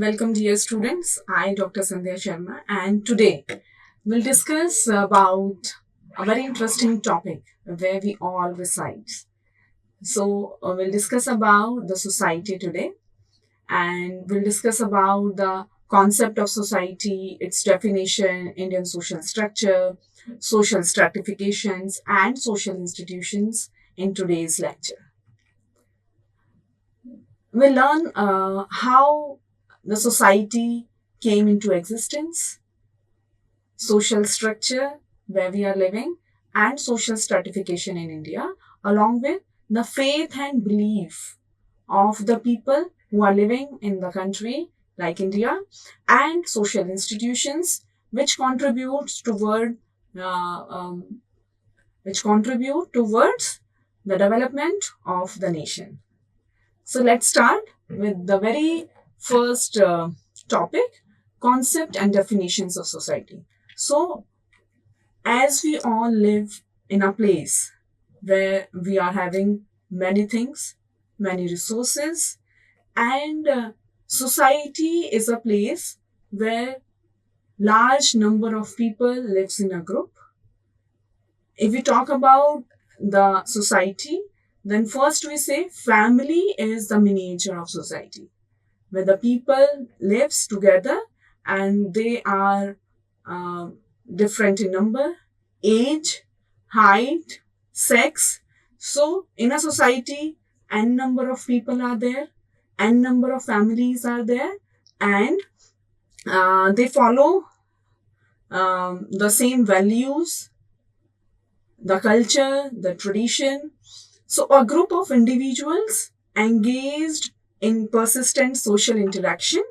Welcome, dear students. I, Dr. Sandhya Sharma, and today we'll discuss about a very interesting topic where we all reside. We'll discuss about the society today, and we'll discuss about the concept of society, its definition, Indian social structure, social stratifications, and social institutions in today's lecture. We'll learn how the society came into existence, social structure where we are living, and social stratification in India, along with the faith and belief of the people who are living in the country like India, and social institutions which contributes toward uh, um, which contribute towards the development of the nation. So let's start with the very first topic, concept and definitions of society. So as we all live in a place where we are having many things, many resources, and society is a place where large number of people lives in a group. If we talk about the society, then first we say family is the miniature of society, where the people lives together and they are uh, different in number, age, height, sex. So in a society, n number of people are there, n number of families are there, and they follow the same values, the culture, the tradition. So a group of individuals engaged in persistent social interaction,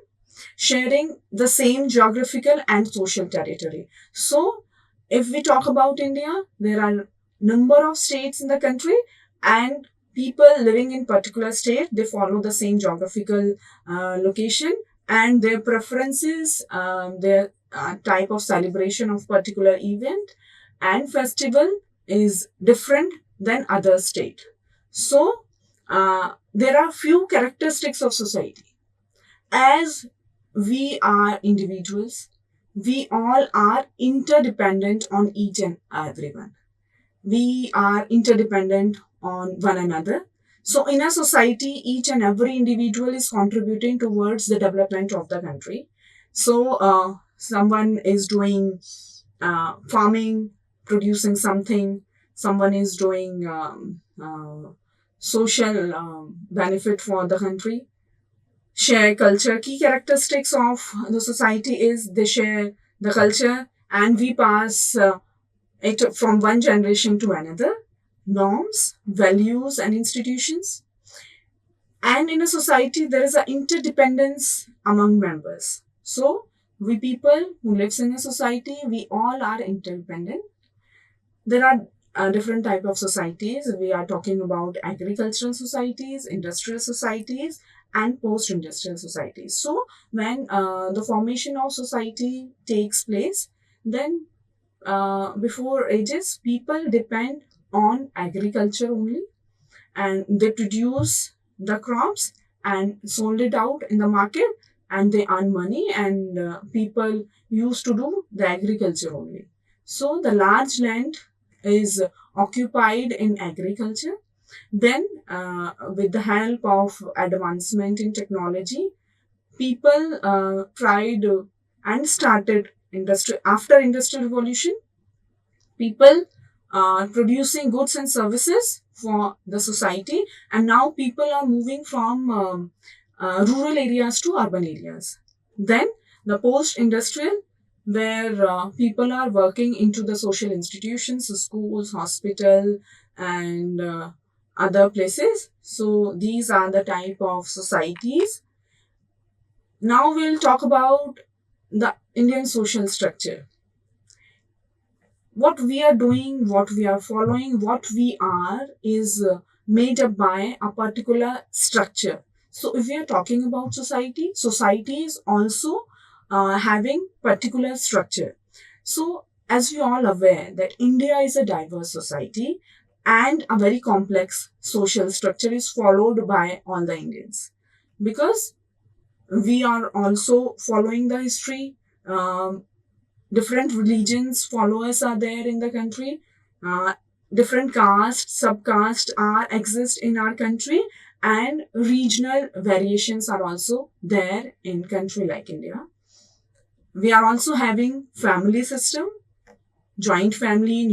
sharing the same geographical and social territory. So, if we talk about India, there are number of states in the country, and people living in particular state they follow the same geographical location, and their preferences, their type of celebration of particular event and festival is different than other state. So, there are few characteristics of society. As we are individuals, we all are interdependent on each and everyone. We are interdependent on one another. So, in a society, each and every individual is contributing towards the development of the country. So, someone is doing farming, producing something, someone is doing social benefit for the country, share culture. Key characteristics of the society is they share the culture and we pass it from one generation to another, norms, values, and institutions. And in a society, there is an interdependence among members. So, we people who lives in a society, we all are interdependent. There are different type of societies. We are talking about agricultural societies, industrial societies, and post-industrial societies. So when the formation of society takes place, then before ages, people depend on agriculture only, and they produce the crops and sold it out in the market, and they earn money, and people used to do the agriculture only. So the large land is occupied in agriculture. Then with the help of advancement in technology, people tried and started industry. After industrial revolution, people producing goods and services for the society, and now people are moving from rural areas to urban areas. Then the post industrial, where people are working into the social institutions, so schools, hospital, and other places. So these are the type of societies. Now we'll talk about the Indian social structure. What we are doing, what we are following, what we are is made up by a particular structure. So if we are talking about society, society is also having particular structure. So as we all aware that India is a diverse society and a very complex social structure is followed by all the Indians, because We are also following the history. Um, Different religions followers are there in the country. uh, Different castes subcastes are exist in our country, and regional variations are also there in country like India. We are also having family system, joint family,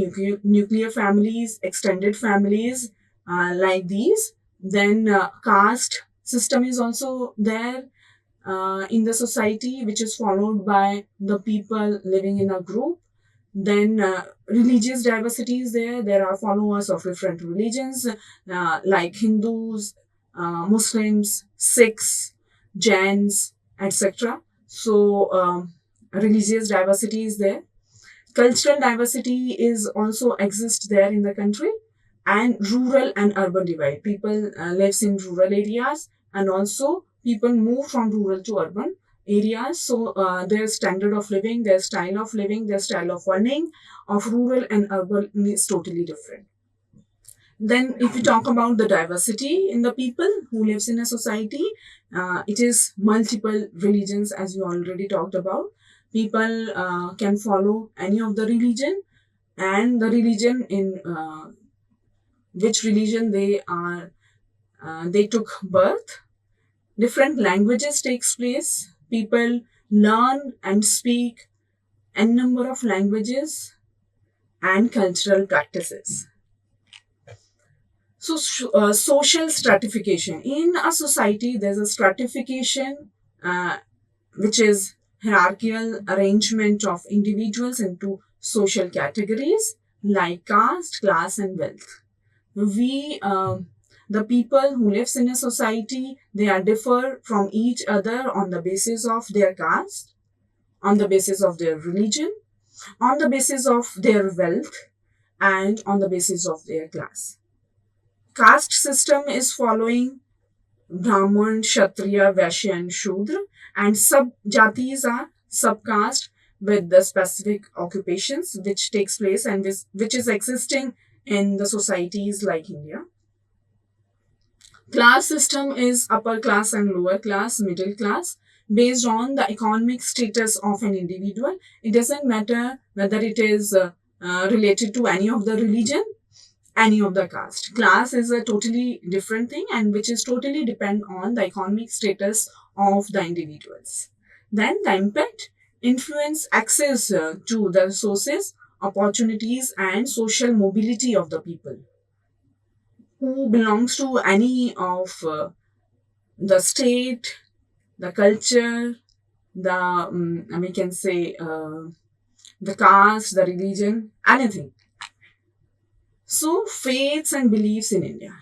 nuclear families, extended families, like these. Then caste system is also there in the society, which is followed by the people living in a group. Then religious diversity is there. There are followers of different religions, like Hindus, Muslims, Sikhs, Jains, etc. So religious diversity is there. Cultural diversity is also exists there in the country, and rural and urban divide. People lives in rural areas, and also people move from rural to urban areas. So their standard of living, their style of living, their style of earning of rural and urban is totally different. Then, if we talk about the diversity in the people who lives in a society, it is multiple religions, as we already talked about. People can follow any of the religion, and the religion in which religion they took birth. Different languages takes place. People learn and speak n number of languages and cultural practices. So, social stratification in a society, there's a stratification, which is hierarchical arrangement of individuals into social categories like caste, class, and wealth. We The people who lives in a society, they are differ from each other on the basis of their caste, on the basis of their religion, on the basis of their wealth, and on the basis of their class. Caste system is following Brahman, Kshatriya, Vaishya, and Shudra, and sub jatis are subcaste with the specific occupations which takes place and which is existing in the societies like India. Class system is upper class and lower class, middle class, based on the economic status of an individual. It doesn't matter whether it is related to any of the religion, any of the caste. Class is a totally different thing, and which is totally depend on the economic status of the individuals. Then the impact, influence, access to the resources, opportunities, and social mobility of the people who belongs to any of the state, the culture, the we can say the caste, the religion, anything. So faiths and beliefs in India.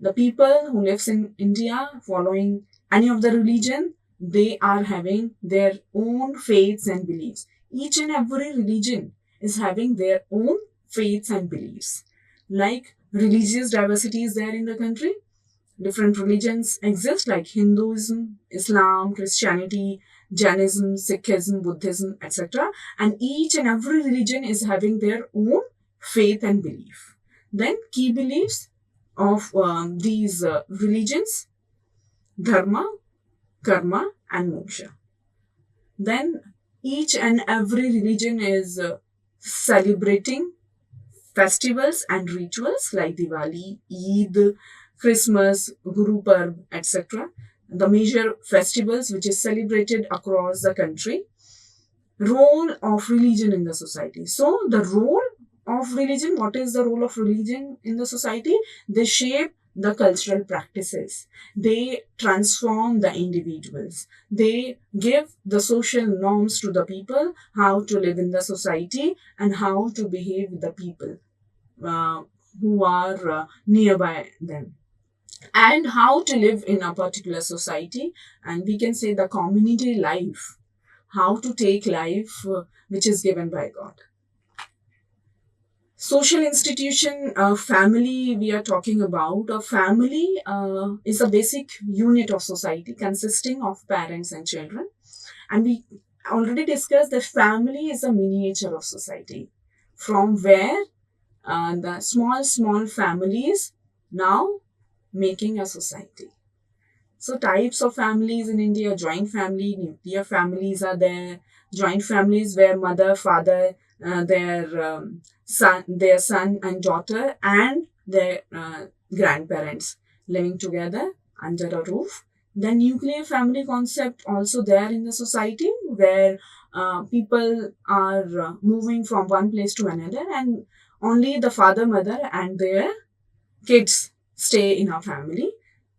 The people who lives in India following any of the religion, they are having their own faiths and beliefs. Each and every religion is having their own faiths and beliefs. Like religious diversity is there in the country. Different religions exist like Hinduism, Islam, Christianity, Jainism, Sikhism, Buddhism, etc. And each and every religion is having their own faith and belief. Then key beliefs of these religions: dharma, karma, and moksha. Then each and every religion is celebrating festivals and rituals like Diwali, Eid, Christmas, Guru Parv, etc. The major festivals which is celebrated across the country. Role of religion in the society. So the role of religion, what is the role of religion in the society? They shape the cultural practices. They transform the individuals. They give the social norms to the people, how to live in the society and how to behave with the people uh, who are nearby them, and how to live in a particular society, and we can say the community life, how to take life which is given by God. Social institution, family, we are talking about. A family is a basic unit of society consisting of parents and children. And we already discussed that family is a miniature of society, from where the small, small families now making a society. So types of families in India: joint family, nuclear families are there. Joint families where mother, father, their son and daughter, and their grandparents living together under a roof. The nuclear family concept also there in the society, where people are moving from one place to another, and only the father, mother, and their kids stay in a family.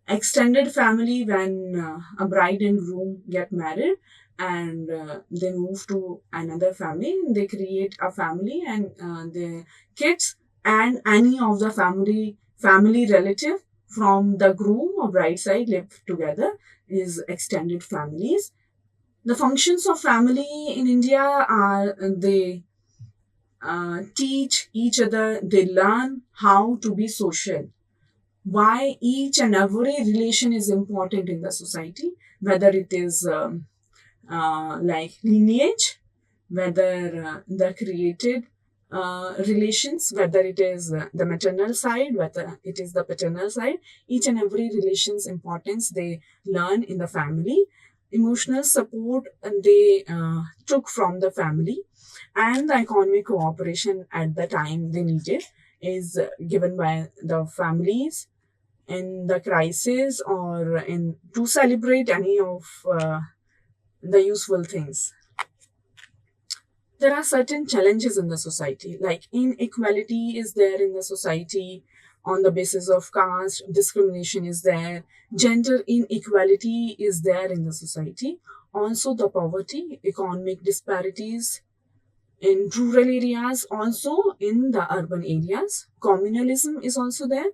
Extended family: when a bride and groom get married and they move to another family, they create a family, and the kids and any of the family relative from the groom or bride side live together, is extended families. The functions of family in India are, they teach each other, they learn how to be social, why each and every relation is important in the society, whether it is like lineage, whether the created relations, whether it is the maternal side, whether it is the paternal side. Each and every relation's importance they learn in the family. Emotional support they took from the family, and the economic cooperation at the time they needed is given by the families in the crisis, or in to celebrate any of the useful things. There are certain challenges in the society, like inequality is there in the society on the basis of caste, discrimination is there, gender inequality is there in the society, also the poverty, economic disparities in rural areas, also in the urban areas. Communalism is also there.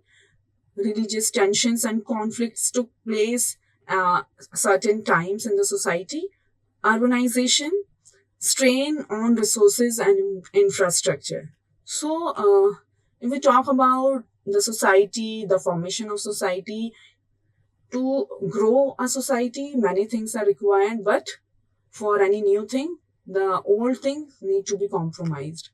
Religious tensions and conflicts took place certain times in the society. Urbanization, strain on resources and infrastructure. So, if we talk about the society, the formation of society, to grow a society, many things are required, but for any new thing, the old things need to be compromised.